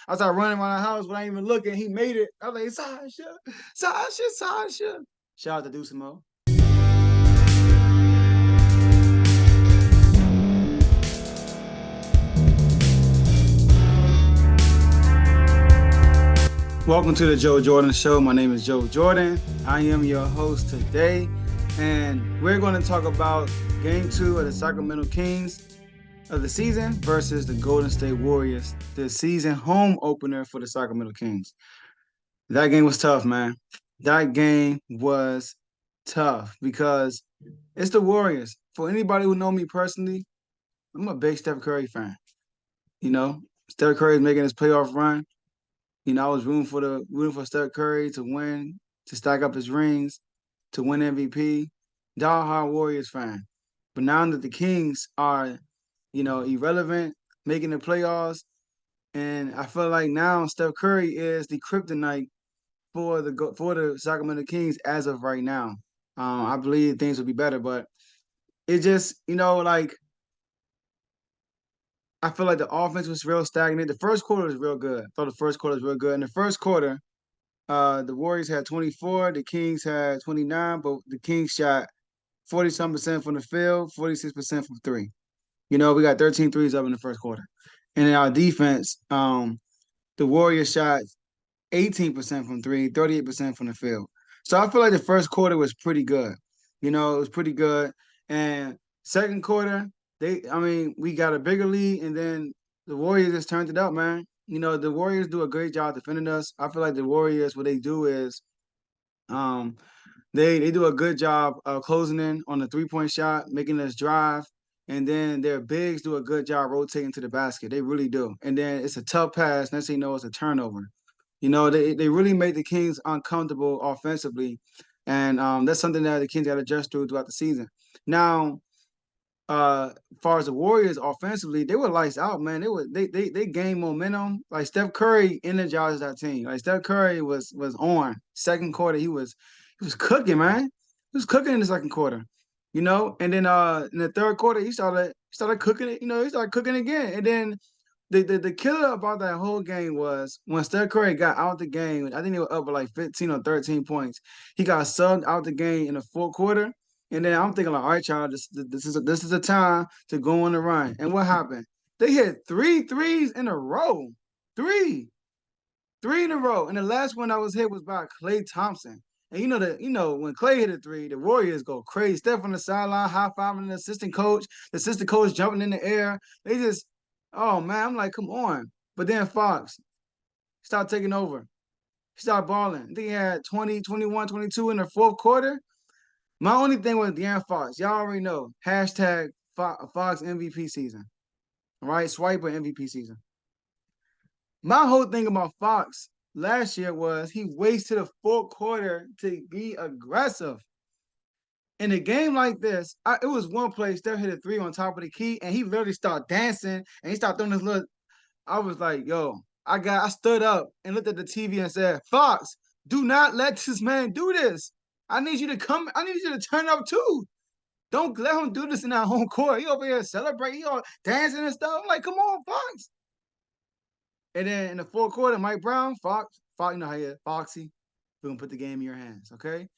I started running around the house without even looking. He made it. I was like, Sasha. Shout out to Deucimo. Welcome to the Joe Jordan Show. My name is Joe Jordan. I am your host today, and we're going to talk about Game 2 of the Sacramento Kings of the season versus the Golden State Warriors, the season home opener for the Sacramento Kings. That game was tough, man. That game was tough because it's the Warriors. For anybody who know me personally, I'm a big Steph Curry fan. You know, Steph Curry is making his playoff run. I was rooting for Steph Curry to win, to stack up his rings, to win MVP. Diehard Warriors fan. But now that the Kings are, irrelevant, making the playoffs, and I feel like now Steph Curry is the kryptonite for the Sacramento Kings as of right now. I believe things will be better, but it just, like I feel like the offense was real stagnant. The first quarter was real good. I thought the first quarter was real good. In the first quarter, the Warriors had 24, the Kings had 29, but the Kings shot 40-some% from the field, 46% from three. We got 13 threes up in the first quarter. And in our defense, the Warriors shot 18% from three, 38% from the field. So I feel like the first quarter was pretty good. It was pretty good. And second quarter, we got a bigger lead, and then the Warriors just turned it up, man. The Warriors do a great job defending us. I feel like the Warriors, what they do is um they do a good job closing in on the 3-point shot, making us drive, and then their bigs do a good job rotating to the basket. They really do. And then it's a tough pass. Next thing you know, it's a turnover. They really made the Kings uncomfortable offensively, and that's something that the Kings got to adjust throughout the season. Now, as far as the Warriors offensively, they were lights out, man. They gained momentum. Like Steph Curry energized that team. Like Steph Curry was on. Second quarter, he was cooking, man. He was cooking in the second quarter. And then in the third quarter, he started cooking it, he started cooking again. And then the killer about that whole game was when Steph Curry got out the game. I think they were up by like 15 or 13 points. He got subbed out the game in the fourth quarter. And then I'm thinking like, all right, child, this is a time to go on the run. And what happened? They hit three threes in a row. Three. Three in a row. And the last one that was hit was by Klay Thompson. And when Klay hit a three, the Warriors go crazy. Steph on the sideline, high fiving the assistant coach. The assistant coach jumping in the air. They just, oh man, I'm like, come on. But then Fox started taking over. He started balling. I think he had 20, 21, 22 in the fourth quarter. My only thing with De'Aaron Fox, y'all already know, hashtag Fox MVP season. All right, Swiper MVP season. My whole thing about Fox last year was he wasted a fourth quarter to be aggressive. In a game like this, it was one play, Steph hit a three on top of the key, and he literally started dancing, and he started throwing this little. I was like, yo, I stood up and looked at the TV and said, Fox, do not let this man do this. I need you to turn up too. Don't let him do this in our home court. He over here celebrating, he all dancing and stuff. I'm like, come on, Fox. And then in the fourth quarter, Mike Brown, Fox, you know how you Foxy, we're gonna put the game in your hands, okay?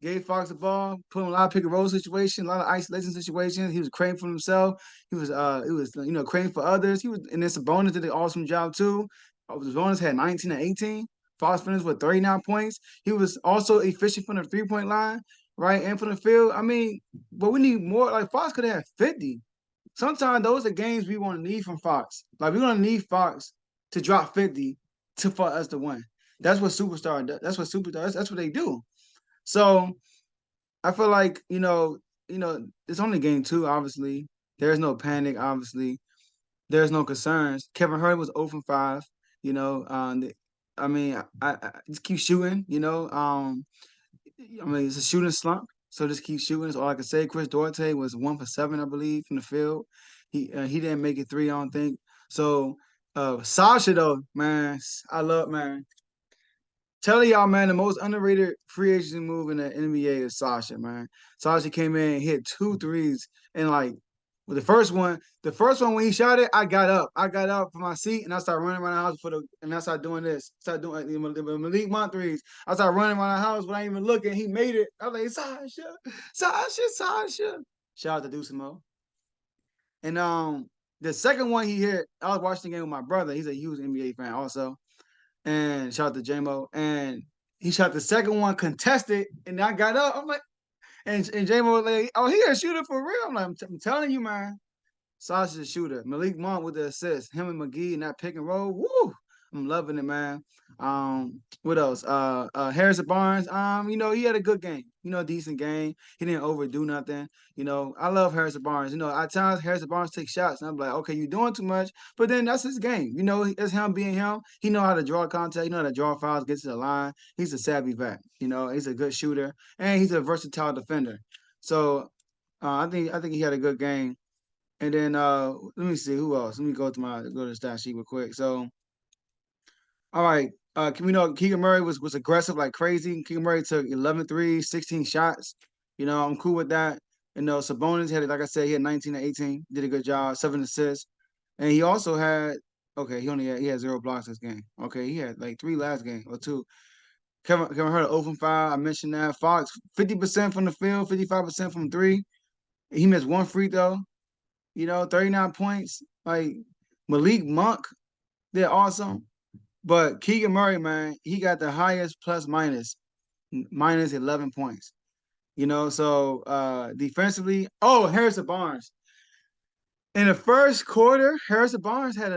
Gave Fox the ball, put him in a lot of pick and roll situations, a lot of isolation situations. He was creating for himself. He was creating for others. And then Sabonis did an awesome job too. Sabonis had 19 and 18. Fox finished with 39 points. He was also efficient from the 3-point line, right? And from the field. I mean, but we need more. Like Fox could have had 50. Sometimes those are games we want to need from Fox. Like we're gonna need Fox to drop 50 for us to win. That's what superstar does. That's what they do. So I feel like, it's only game two, obviously. There's no panic, obviously. There's no concerns. Kevin Hurd was 0 from 5. I just keep shooting, it's a shooting slump. So just keep shooting. That's all I can say. Chris Duarte was 1 for 7, I believe, from the field. He didn't make it 3, I don't think. So Sasha though, man, man. Telling y'all, man, the most underrated free agency move in the NBA is Sasha, man. Sasha came in and hit 2 threes in like Well, the first one when he shot it, I got up. I got up from my seat and I started running around the house and I started doing this. Started doing the Malik Monk threes. I started running around the house without even looking. He made it. I was like, Sasha. Shout out to Deuce Mo. And the second one he hit, I was watching the game with my brother. He's a huge NBA fan also. And shout out to JMO. And he shot the second one contested, and I got up. I'm like, and JMO was like, oh, he a shooter for real. I'm like, I'm telling you, man. Sasha's a shooter. Malik Monk with the assist. Him and McGee in that pick and roll. Woo! I'm loving it, man. What else? Harrison Barnes. He had a good game. Decent game. He didn't overdo nothing. I love Harrison Barnes. At times Harrison Barnes takes shots, and I'm like, okay, you're doing too much. But then that's his game. It's him being him. He know how to draw contact. He know how to draw fouls, get to the line. He's a savvy vet. He's a good shooter, and he's a versatile defender. So I think he had a good game. And then let me see who else. Let me go to the stat sheet real quick. So, all right. Can we know Keegan Murray was aggressive like crazy. Keegan Murray took 11 threes, 16 shots. I'm cool with that. Sabonis had it, like I said, he had 19 and 18, did a good job, 7 assists. And he also had he had 0 blocks this game. Okay, he had like 3 last game or 2. Kevin Hurt 0 from 5. I mentioned that. Fox 50% from the field, 55% from 3. He missed 1 free throw. 39 points. Like Malik Monk, they're awesome. But Keegan Murray, man, he got the highest plus minus 11 points. So defensively, Harrison Barnes. In the first quarter, Harrison Barnes had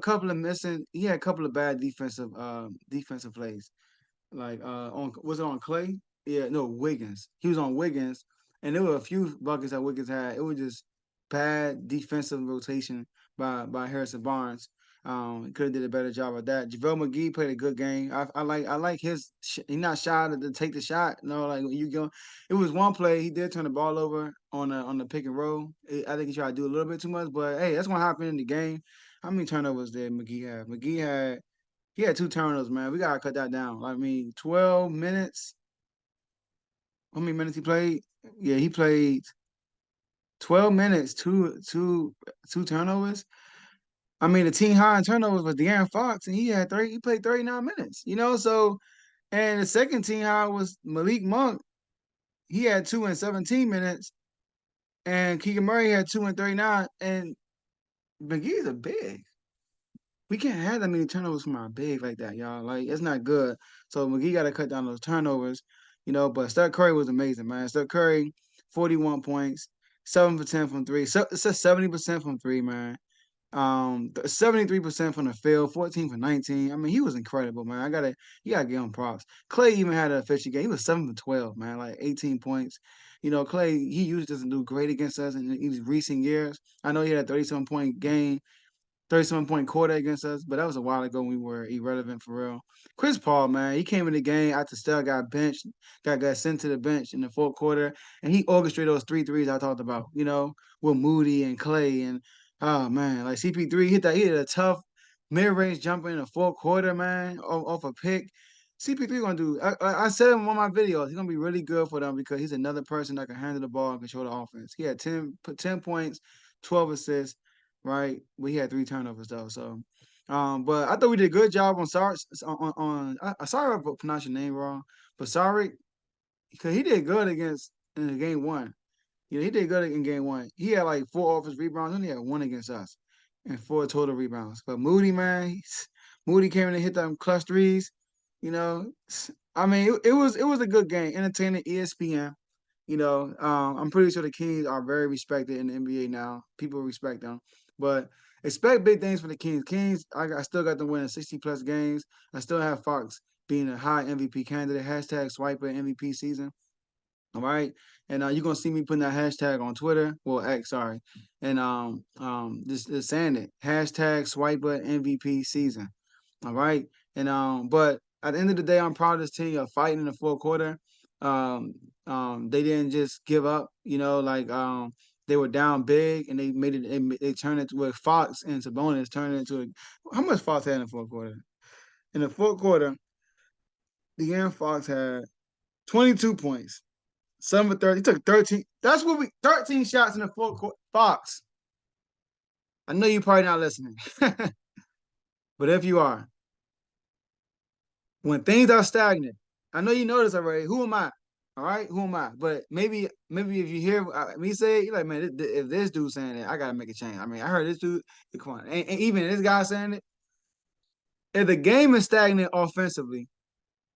couple of missing. He had a couple of bad defensive plays. Like was it on Clay? Yeah, no, Wiggins. He was on Wiggins, and there were a few buckets that Wiggins had. It was just bad defensive rotation by Harrison Barnes. Could have did a better job of that. JaVale McGee played a good game. I like his. He's not shy to take the shot. Like when you go, it was one play he did turn the ball over on the pick and roll. I think he tried to do a little bit too much, but hey, that's gonna happen in the game. How many turnovers did McGee have? He had 2 turnovers, man. We gotta cut that down. I mean, 12 minutes. How many minutes he played? Yeah, he played 12 minutes, two turnovers. I mean, the team high in turnovers was De'Aaron Fox, and he played 39 minutes. So and the second team high was Malik Monk. He had 2 in 17 minutes, and Keegan Murray had 2 in 39. And McGee's a big. We can't have that many turnovers from our big like that, y'all. Like, it's not good. So McGee got to cut down those turnovers, But Steph Curry was amazing, man. Steph Curry, 41 points, 7 for 10 from three. So it's a 70% from three, man. 73% from the field, 14 for 19. I mean, he was incredible, man. You gotta give him props. Clay even had a fishy game. He was 7 for 12, man, like 18 points. Clay, he usually doesn't do great against us in these recent years. I know he had a 37-point game 37-point quarter against us, but that was a while ago when we were irrelevant for real. Chris Paul, man, he came in the game after Steph got benched, got sent to the bench in the fourth quarter, and he orchestrated those 3 threes I talked about, with Moody and Clay. And oh man, like CP3 he hit a tough mid-range jumper in the fourth quarter, man, off a pick. CP3 gonna do. I said in one of my videos, he's gonna be really good for them because he's another person that can handle the ball and control the offense. He had 10 points, 12 assists, right? We had 3 turnovers though. So, but I thought we did a good job on Sark. Sorry if I pronounced your name wrong, but sorry, because he did good in game one. He did good in game one. He had like 4 offensive rebounds, only had 1 against us, and 4 total rebounds. But Moody, man, Moody came in and hit them clutch threes. I mean, it was a good game, entertaining. ESPN. I'm pretty sure the Kings are very respected in the NBA now. People respect them, but expect big things from the Kings. Kings, I still got them winning 60+ games. I still have Fox being a high MVP candidate. Hashtag Swiper MVP season. All right, and you're gonna see me putting that hashtag on Twitter. Well, X, sorry, and just saying it. Hashtag Swiper MVP season. All right, and but at the end of the day, I'm proud of this team of fighting in the fourth quarter. They didn't just give up. They were down big and they made it. They turned it with Fox and Sabonis turned it into how much Fox had in the fourth quarter? In the fourth quarter, De'Aaron Fox had 22 points, 7 for 30. He took That's what 13 shots in the fourth quarter. Fox, I know you're probably not listening, but if you are, when things are stagnant, I know you know this already. Who am I? All right, who am I? But maybe if you hear me say it, you're like, man, if this dude saying it, I gotta make a change. I mean, I heard this dude. Come on, and even this guy saying it. If the game is stagnant offensively,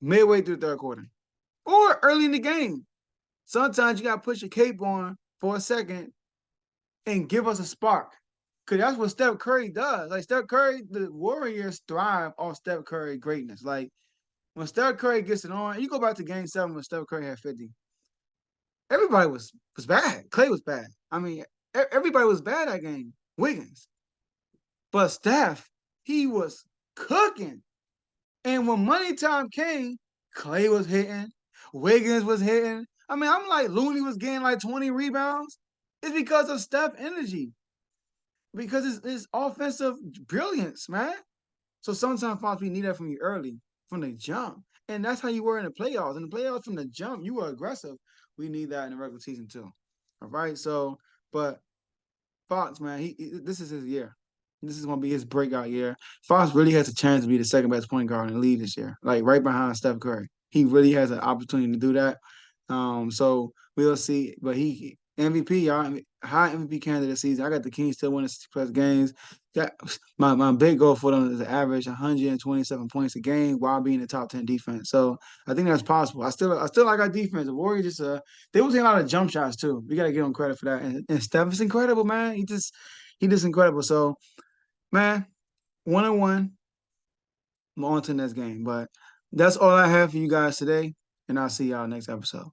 midway through the third quarter, or early in the game, sometimes you gotta put your cape on for a second and give us a spark. Cause that's what Steph Curry does. Like Steph Curry, the Warriors thrive off Steph Curry greatness. Like when Steph Curry gets it on, you go back to Game 7 when Steph Curry had 50. Everybody was bad. Clay was bad. I mean, everybody was bad that game. Wiggins, but Steph, he was cooking. And when money time came, Clay was hitting, Wiggins was hitting. I mean, I'm like Looney was getting like 20 rebounds. It's because of Steph energy, because it's offensive brilliance, man. So sometimes Fox, we need that from you early, from the jump. And that's how you were in the playoffs. In the playoffs, from the jump, you were aggressive. We need that in the regular season too. All right. So, but Fox, man, this is his year. This is gonna be his breakout year. Fox really has a chance to be the second best point guard in the league this year, like right behind Steph Curry. He really has an opportunity to do that. So we'll see. But he MVP, y'all, high MVP candidate season. I got the Kings still winning 60+ games. Got my big goal for them is to average 127 points a game while being the top 10 defense. So I think that's possible. I still like our defense. The Warriors just they was hitting a lot of jump shots too. We gotta give them credit for that. And Steph is incredible, man. He just incredible. So man, 1-1. I'm on to the next game. But that's all I have for you guys today. And I'll see y'all next episode.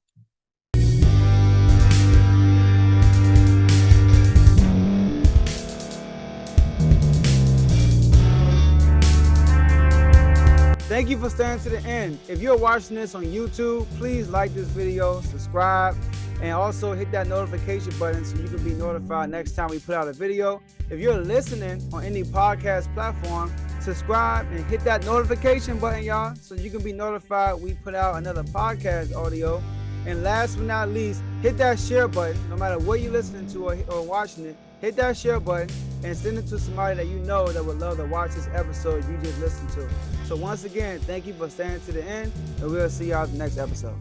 Thank you for staying to the end. If you're watching this on YouTube, please like this video, subscribe, and also hit that notification button so you can be notified next time we put out a video. If you're listening on any podcast platform, subscribe and hit that notification button, y'all, so you can be notified we put out another podcast audio. And last but not least, hit that share button. No matter what you're listening to or watching it, hit that share button and send it to somebody that you know that would love to watch this episode you just listened to. So once again, thank you for staying to the end, and we'll see y'all in the next episode.